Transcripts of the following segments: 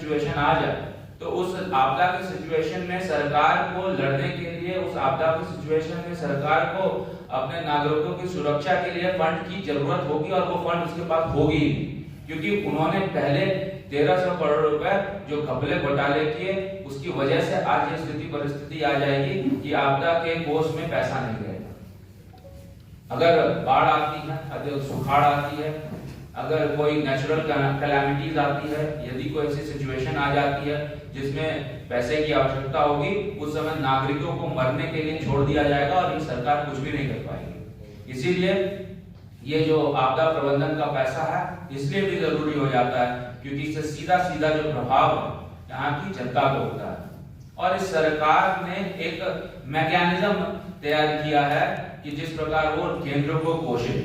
Situation आ जाए तो उस आपदा की सिचुएशन में सरकार को लड़ने के लिए, उस आपदा की सिचुएशन में सरकार को अपने नागरिकों की सुरक्षा के लिए फंड की जरूरत होगी और वो फंड उसके पास होगी ही नहीं, क्योंकि उन्होंने पहले 1300 करोड़ रुपए जो घपले घोटाले किए, उसकी वजह से आज ये स्थिति परिस्थिति आ जाएगी कि आपदा के कोष में पैसा नहीं रहेगा। अगर बाढ़ आती है, अगर सुखाड़ आती है, अगर कोई नेचुरल कैलामिटीज आती है, यदि कोई ऐसी सिचुएशन आ जाती है जिसमें पैसे की आवश्यकता होगी, उस समय नागरिकों को मरने के लिए छोड़ दिया जाएगा और ये सरकार कुछ भी नहीं कर पाएगी। इसीलिए ये जो आपदा प्रबंधन का पैसा है इसलिए भी जरूरी हो जाता है क्योंकि इससे सीधा सीधा जो प्रभाव यहाँ की जनता को होता है। और इस सरकार ने एक मैकेनिज्म तैयार किया है कि जिस प्रकार वो केंद्र को कोसे,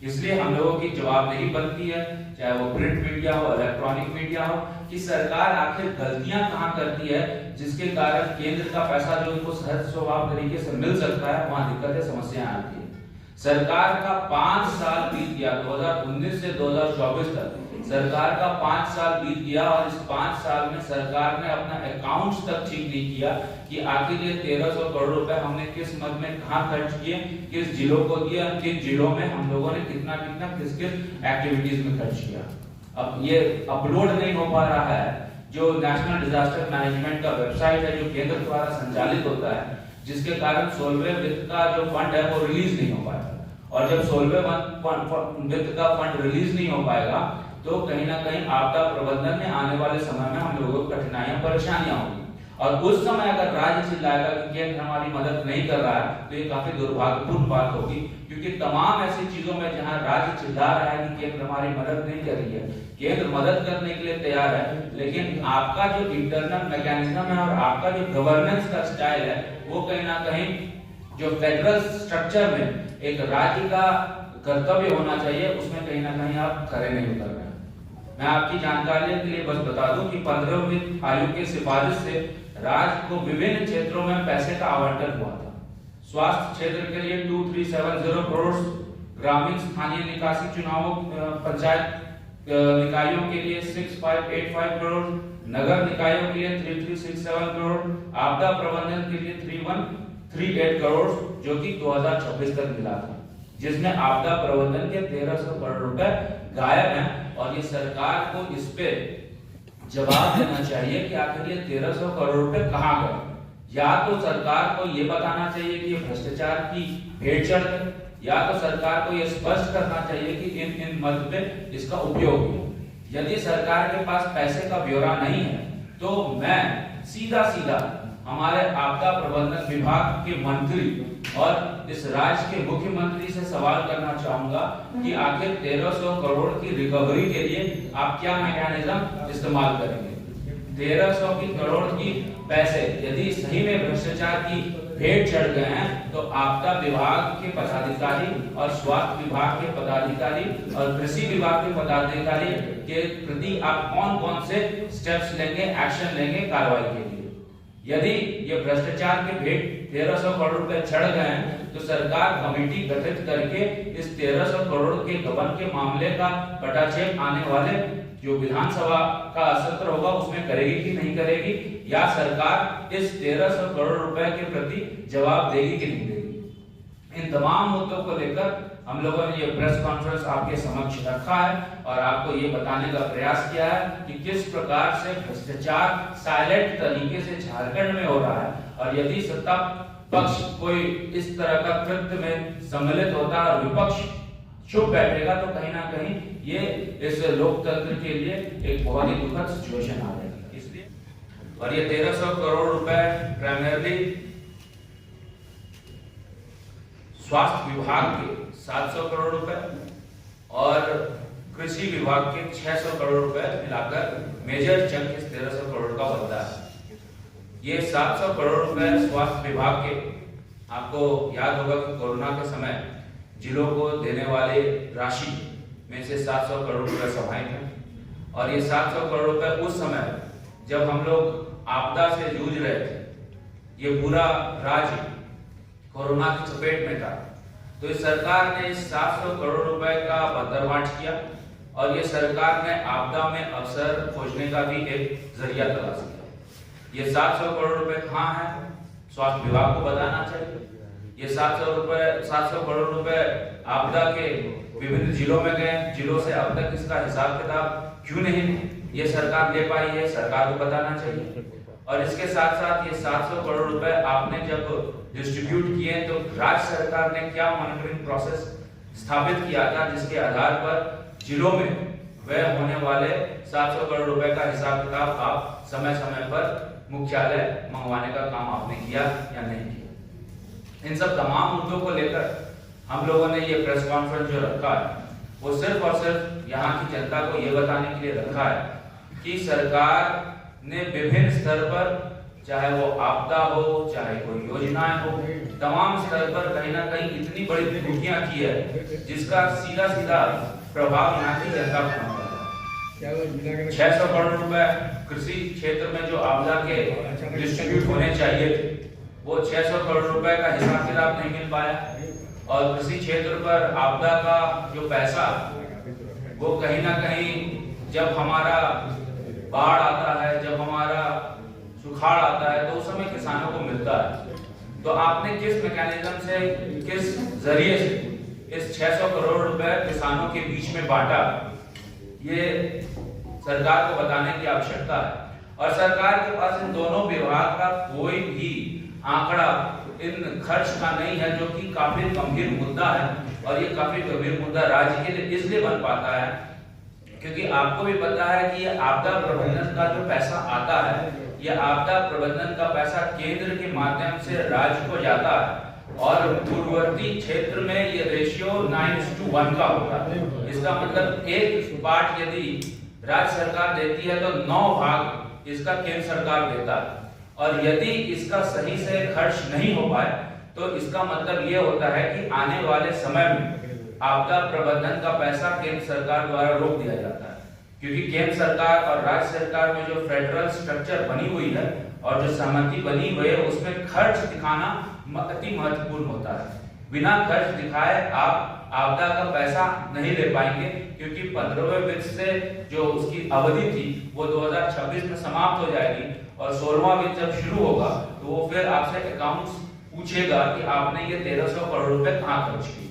इसलिए हम लोगों की जवाबदेही बनती है, चाहे वो प्रिंट मीडिया हो, इलेक्ट्रॉनिक मीडिया हो, कि सरकार आखिर गलतियां कहां करती है जिसके कारण केंद्र का पैसा जो उनको सहज स्वभाव तरीके से मिल सकता है वहां दिक्कतें समस्याएं आती है। सरकार का 5 साल बीत गया, 2019 से 2024 तक सरकार का 5 साल बीत गया और इस 5 साल में सरकार ने अपना अकाउंट्स तक ठीक नहीं किया कि आखिर ये 1300 करोड़ रुपए हमने किस मद में कहां खर्च किए, किस जिलों को दिया, किन जिलों में हम लोगों ने कितना कितना किस किस एक्टिविटीज में खर्च किया। अब ये अपलोड नहीं हो पा रहा है। जो नेशनल डिजास्टर मैनेजमेंट का वेबसाइट है जो केंद्र द्वारा संचालित होता है, जिसके कारण 16वें वित्त का जो फंड है वो रिलीज नहीं हो पाएगा, और जब 16वें वित्त का फंड रिलीज नहीं हो पाएगा तो कहीं ना कहीं आपदा प्रबंधन में आने वाले समय में हम लोगों को कठिनाइयां परेशानियां होंगी। और उस समय अगर राज्य चिल्लाएगा कि केंद्र हमारी मदद नहीं कर रहा है तो ये काफी दुर्भाग्यपूर्ण बात होगी, क्योंकि तमाम ऐसी चीजों में जहां राज्य चिल्ला रहा है कि केंद्र हमारी मदद नहीं कर रही है, केंद्र मदद करने के लिए तैयार है, लेकिन आपका जो इंटरनल मैकेनिज्म है और आपका जो गवर्नेंस का स्टाइल है वो कहीं ना कहीं जो फेडरल स्ट्रक्चर में एक राज्य का कर्तव्य होना चाहिए उसमें कहीं ना कहीं आप खरे नहीं उतर रहे हैं। मैं आपकी जानकारी के लिए बस बता दूं कि 15वें वित्त आयोग की सिफारिश से राज्य को विभिन्न क्षेत्रों में पैसे का आवंटन हुआ था। स्वास्थ्य क्षेत्र के लिए 2370 करोड़, ग्रामीण स्थानीय निकासी चुनावों पंचायत निकायों के लिए 6585 करोड़, नगर निकायों के लिए 3367 करोड़, आपदा प्रबंधन के लिए 3138 करोड़ जो कि 2026 तक मिला था, जिसमें आपदा प्रबंधन के 1300 करोड़ रुपए गायब हैं। और ये सरकार को इस पे जवाब देना चाहिए कि आखिर ये 1300 करोड़ रुपए कहां गए। या तो सरकार को ये बताना चाहिए कि ये भ्रष्टाचार की भेंट चढ़ गए, या तो सरकार को ये स्पष्ट करना चाहिए कि इन मद पे इसका उपयोग हो। यदि सरकार के पास पैसे का ब्यौरा नहीं है तो मैं सीधा सीधा हमारे आपदा प्रबंधन विभाग के मंत्री और इस राज्य के मुख्यमंत्री से सवाल करना चाहूंगा कि आखिर 1300 करोड़ की रिकवरी के लिए आप क्या मैकेनिज्म इस्तेमाल करेंगे। 1300 की करोड़ की पैसे यदि सही में भ्रष्टाचार की भेंट चढ़ गए हैं तो आपदा विभाग के पदाधिकारी और स्वास्थ्य विभाग के पदाधिकारी और कृषि विभाग के पदाधिकारी के प्रति आप कौन कौन से स्टेप्स लेंगे, एक्शन लेंगे कार्रवाई के लिए। यदि ये भ्रष्टाचार के भेंट 1300 करोड़ रुपए चढ़ गए हैं तो सरकार कमेटी गठित करके इस 1300 करोड़ के गबन के मामले का पटाक्षेप आने वाले जो विधानसभा का सत्र होगा उसमें करेगी कि नहीं करेगी, या सरकार इस 1300 करोड़ रुपए के प्रति जवाब देगी कि नहीं देगी। इन तमाम मुद्दों को लेकर हम लोगों ने ये प्रेस कॉन्फ्रेंस आपके समक्ष रखा है और आपको ये बताने का प्रयास किया है कि किस प्रकार से भ्रष्टाचार साइलेंट तरीके से झारखंड में हो रहा है, और यदि सत्ता पक्ष कोई इस तरह का कृत्य में सम्मिलित होता है और विपक्ष चुप बैठेगा तो कहीं ना कहीं ये इस लोकतंत्र के लिए एक बहुत ही दुखद सिचुएशन आ जाएगी। इसलिए और ये 1300 करोड़ रुपए प्राइमरली स्वास्थ्य विभाग के 700 करोड़ रुपए और कृषि विभाग के 600 करोड़ रुपए मिलाकर मेजर चंक इस 1300 करोड़ का बनता है। ये 700 करोड़ रुपए स्वास्थ्य विभाग के, आपको याद होगा कि कोरोना के समय जिलों को देने वाले राशि में से 700 करोड़ रुपए समाहित है, और ये 700 करोड़ रुपए उस समय जब हम लोग आपदा से जूझ रहे थे, ये पूरा राज्य कोरोना की चपेट में था, तो इस सरकार ने इस 700 करोड़ रुपए का बंदरबांट किया और ये सरकार ने आपदा में अवसर खोजने का भी एक जरिया तलाश किया। ये 700 करोड़ रुपए कहाँ है, स्वास्थ्य विभाग को बताना चाहिए। ये 700 करोड़ रुपए आपदा के विभिन्न जिलों में गए, जिलों से अब तक इसका हिसाब किताब क्यों नहीं ये सरकार दे पाई है, सरकार को बताना चाहिए। और इसके साथ साथ ये 700 करोड़ रुपए आपने जब डिस्ट्रीब्यूट किए तो राज्य सरकार ने क्या मॉनिटरिंग प्रोसेस स्थापित किया था जिसके आधार पर जिलों में व्यय होने वाले 700 करोड़ रुपए का हिसाब किताब आप समय समय पर मुख्यालय मंगवाने का काम आपने किया या नहीं किया। इन सब तमाम मुद्दों को लेकर हम लोगों ने ये प्रेस कॉन्फ्रेंस जो रखा है वो सिर्फ और सिर्फ यहाँ की जनता को ये बताने के लिए रखा है कि सरकार ने विभिन्न स्तर पर, चाहे वो आपदा हो चाहे कोई योजनाएं हो, तमाम स्तर पर कहीं ना कहीं इतनी बड़ी त्रुटियां की है जिसका सीधा सीधा प्रभाव यहाँ की जनता को पड़ता है। 600 करोड़ रुपए कृषि क्षेत्र में जो आपदा के डिस्ट्रीब्यूट होने चाहिए थे वो 600 करोड़ रुपए का हिसाब किताब नहीं मिल पाया और कृषि क्षेत्र पर आपदा का जो पैसा वो कहीं ना कहीं जब हमारा बाढ़ आता है, जब हमारा सुखाड़ आता है तो उस समय किसानों को मिलता है। तो आपने किस मैकेनिज्म से, किस जरिए से इस 600 करोड़ रुपए किसानों के बीच में बांटा, ये सरकार को बताने की आवश्यकता है। और सरकार के पास इन दोनों विभाग का कोई भी आंकड़ा इन खर्च का नहीं है, जो कि काफी गंभीर मुद्दा है। और ये काफी गंभीर मुद्दा राज्य के लिए इसलिए बन पाता है क्योंकि आपको भी पता है कि ये आपदा प्रबंधन का जो पैसा आता है, ये आपदा प्रबंधन का पैसा केंद्र के माध्यम से राज्य को जाता है और पूर्ववर्ती क्षेत्र में ये रेशियो 9:1 का होता है। इसका मतलब एक पार्ट यदि राज्य सरकार देती है तो 9 भाग इसका केंद्र सरकार देता है। और यदि इसका सही से खर्च नहीं हो पाए तो इसका मतलब ये होता है कि आने वाले समय में आपदा प्रबंधन का पैसा केंद्र सरकार द्वारा रोक दिया जाता है, क्योंकि केंद्र सरकार और राज्य सरकार में जो फेडरल स्ट्रक्चर बनी हुई है और जो सहमति बनी हुई है उसमें खर्च दिखाना अति महत्वपूर्ण होता है। बिना खर्च दिखाए आप आपदा का पैसा नहीं ले पाएंगे, क्योंकि 15वें वित्त से जो उसकी अवधि थी वो 2026 में समाप्त हो जाएगी और 16वां वित्त जब शुरू होगा तो वो फिर आपसे अकाउंट्स पूछेगा कि आपने ये 1300 करोड़ रुपए कहाँ खर्च किए।